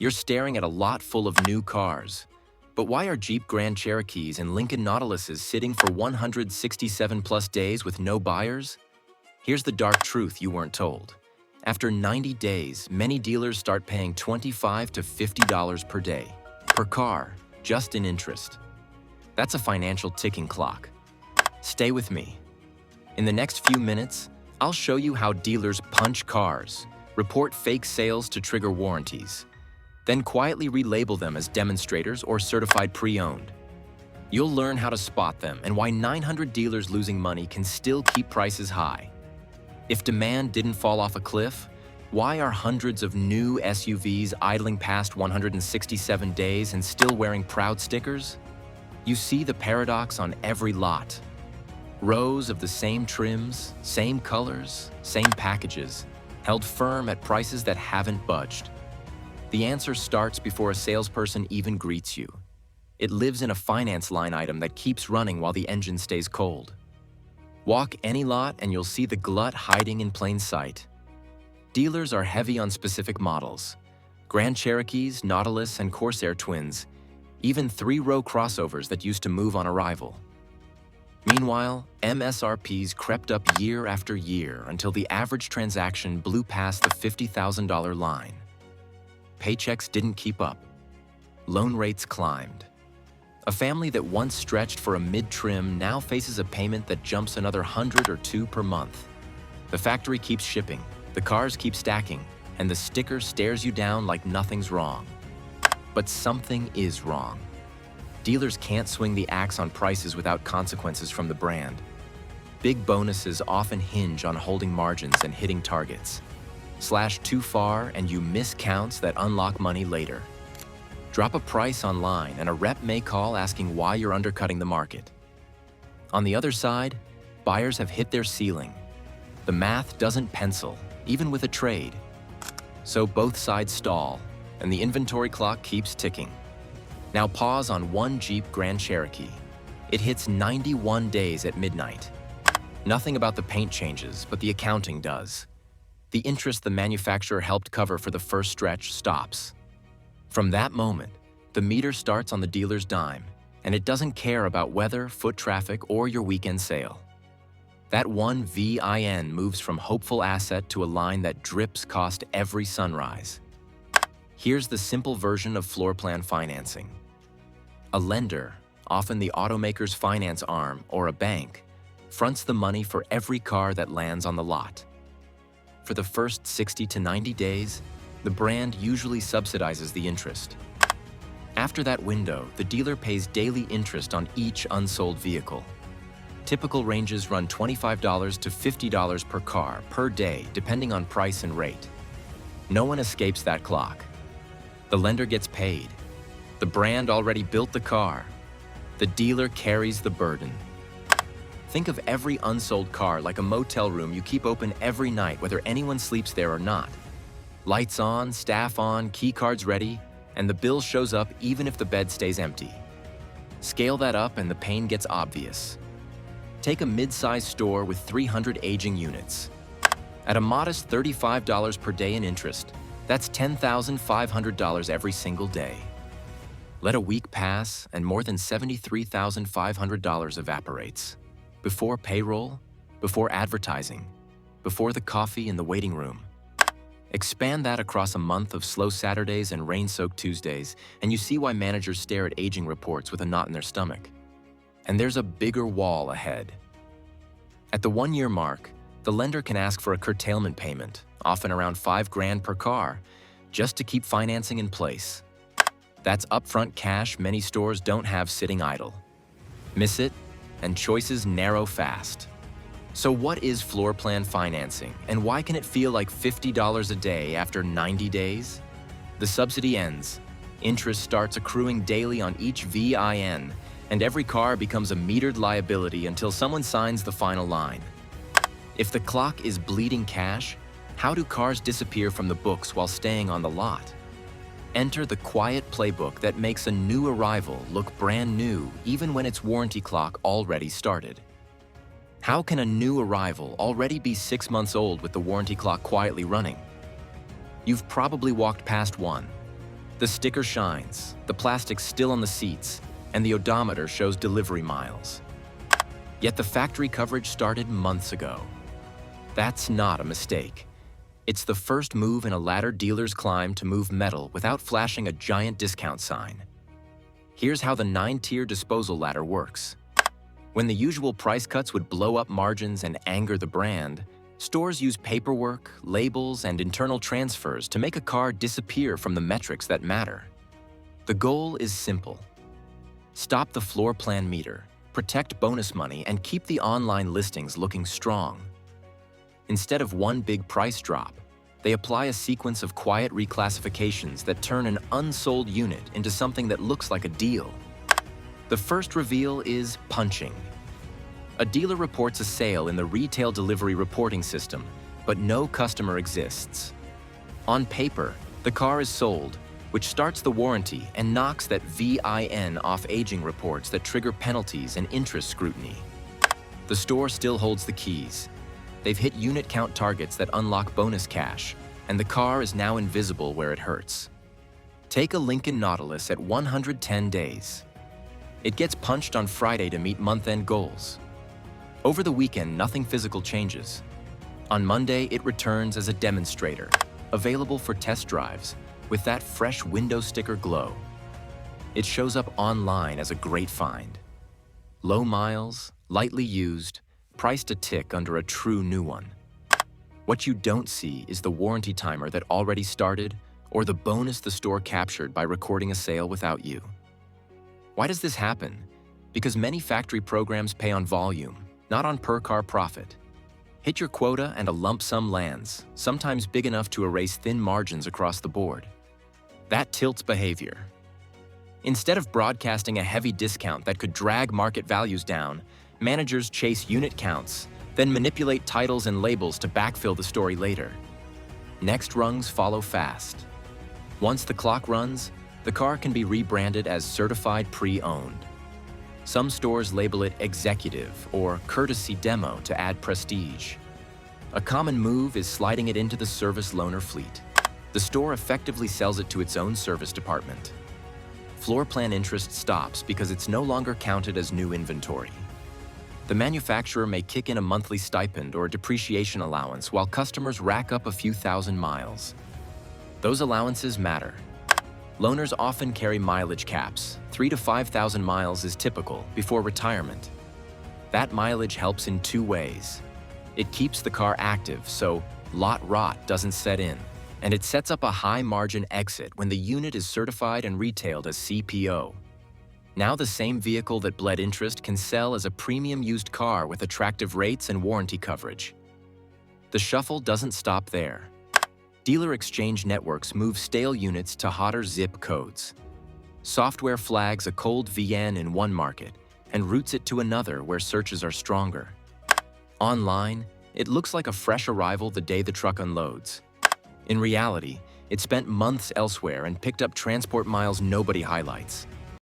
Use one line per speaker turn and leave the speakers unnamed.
You're staring at a lot full of new cars. But why are Jeep Grand Cherokees and Lincoln Nautiluses sitting for 167 plus days with no buyers? Here's the dark truth you weren't told. After 90 days, many dealers start paying $25 to $50 per day, per car, just in interest. That's a financial ticking clock. Stay with me. In the next few minutes, I'll show you how dealers punch cars, report fake sales to trigger warranties, then quietly relabel them as demonstrators or certified pre-owned. You'll learn how to spot them and why 900 dealers losing money can still keep prices high. If demand didn't fall off a cliff, why are hundreds of new SUVs idling past 167 days and still wearing proud stickers? You see the paradox on every lot. Rows of the same trims, same colors, same packages, held firm at prices that haven't budged. The answer starts before a salesperson even greets you. It lives in a finance line item that keeps running while the engine stays cold. Walk any lot and you'll see the glut hiding in plain sight. Dealers are heavy on specific models. Grand Cherokees, Nautilus, and Corsair twins, even three-row crossovers that used to move on arrival. Meanwhile, MSRPs crept up year after year until the average transaction blew past the $50,000 line. Paychecks didn't keep up. Loan rates climbed. A family that once stretched for a mid-trim now faces a payment that jumps another 100 or 2 per month. The factory keeps shipping, the cars keep stacking, and the sticker stares you down like nothing's wrong. But something is wrong. Dealers can't swing the axe on prices without consequences from the brand. Big bonuses often hinge on holding margins and hitting targets. Slash too far and you miss counts that unlock money later. Drop a price online and a rep may call asking why you're undercutting the market. On the other side, buyers have hit their ceiling. The math doesn't pencil, even with a trade. So both sides stall, and the inventory clock keeps ticking. Now pause on one Jeep Grand Cherokee. It hits 91 days at midnight. Nothing about the paint changes, but the accounting does. The interest the manufacturer helped cover for the first stretch stops. From that moment, the meter starts on the dealer's dime, and it doesn't care about weather, foot traffic, or your weekend sale. That one VIN moves from hopeful asset to a line that drips cost every sunrise. Here's the simple version of floor plan financing. A lender, often the automaker's finance arm or a bank, fronts the money for every car that lands on the lot. For the first 60 to 90 days, the brand usually subsidizes the interest. After that window, the dealer pays daily interest on each unsold vehicle. Typical ranges run $25 to $50 per car per day, depending on price and rate. No one escapes that clock. The lender gets paid. The brand already built the car. The dealer carries the burden. Think of every unsold car like a motel room you keep open every night, whether anyone sleeps there or not. Lights on, staff on, key cards ready, and the bill shows up even if the bed stays empty. Scale that up and the pain gets obvious. Take a mid-sized store with 300 aging units. At a modest $35 per day in interest, that's $10,500 every single day. Let a week pass and more than $73,500 evaporates. Before payroll, before advertising, before the coffee in the waiting room. Expand that across a month of slow Saturdays and rain-soaked Tuesdays, and you see why managers stare at aging reports with a knot in their stomach. And there's a bigger wall ahead. At the 1-year mark, the lender can ask for a curtailment payment, often around $5,000 per car, just to keep financing in place. That's upfront cash many stores don't have sitting idle. Miss it, and choices narrow fast. So what is floor plan financing, and why can it feel like $50 a day after 90 days? The subsidy ends. Interest starts accruing daily on each VIN, and every car becomes a metered liability until someone signs the final line. If the clock is bleeding cash, how do cars disappear from the books while staying on the lot? Enter the quiet playbook that makes a new arrival look brand new even when its warranty clock already started. How can a new arrival already be 6 months old with the warranty clock quietly running? You've probably walked past one. The sticker shines, the plastic's still on the seats, and the odometer shows delivery miles. Yet the factory coverage started months ago. That's not a mistake. It's the first move in a ladder dealers climb to move metal without flashing a giant discount sign. Here's how the 9-tier disposal ladder works. When the usual price cuts would blow up margins and anger the brand, stores use paperwork, labels, and internal transfers to make a car disappear from the metrics that matter. The goal is simple. Stop the floor plan meter, protect bonus money, and keep the online listings looking strong. Instead of one big price drop, they apply a sequence of quiet reclassifications that turn an unsold unit into something that looks like a deal. The first reveal is punching. A dealer reports a sale in the retail delivery reporting system, but no customer exists. On paper, the car is sold, which starts the warranty and knocks that VIN off aging reports that trigger penalties and interest scrutiny. The store still holds the keys. They've hit unit count targets that unlock bonus cash, and the car is now invisible where it hurts. Take a Lincoln Nautilus at 110 days. It gets punched on Friday to meet month-end goals. Over the weekend, nothing physical changes. On Monday, it returns as a Demonstrator, available for test drives, with that fresh window sticker glow. It shows up online as a great find. Low miles, lightly used, priced a tick under a true new one. What you don't see is the warranty timer that already started or the bonus the store captured by recording a sale without you. Why does this happen? Because many factory programs pay on volume, not on per-car profit. Hit your quota and a lump sum lands, sometimes big enough to erase thin margins across the board. That tilts behavior. Instead of broadcasting a heavy discount that could drag market values down, managers chase unit counts, then manipulate titles and labels to backfill the story later. Next rungs follow fast. Once the clock runs, the car can be rebranded as certified pre-owned. Some stores label it executive or courtesy demo to add prestige. A common move is sliding it into the service loaner fleet. The store effectively sells it to its own service department. Floor plan interest stops because it's no longer counted as new inventory. The manufacturer may kick in a monthly stipend or a depreciation allowance while customers rack up a few thousand miles. Those allowances matter. Loaners often carry mileage caps. 3,000 to 5,000 miles is typical before retirement. That mileage helps in two ways. It keeps the car active so lot rot doesn't set in, and it sets up a high-margin exit when the unit is certified and retailed as CPO. Now the same vehicle that bled interest can sell as a premium used car with attractive rates and warranty coverage. The shuffle doesn't stop there. Dealer exchange networks move stale units to hotter zip codes. Software flags a cold VN in one market and routes it to another where searches are stronger. Online, it looks like a fresh arrival the day the truck unloads. In reality, it spent months elsewhere and picked up transport miles nobody highlights.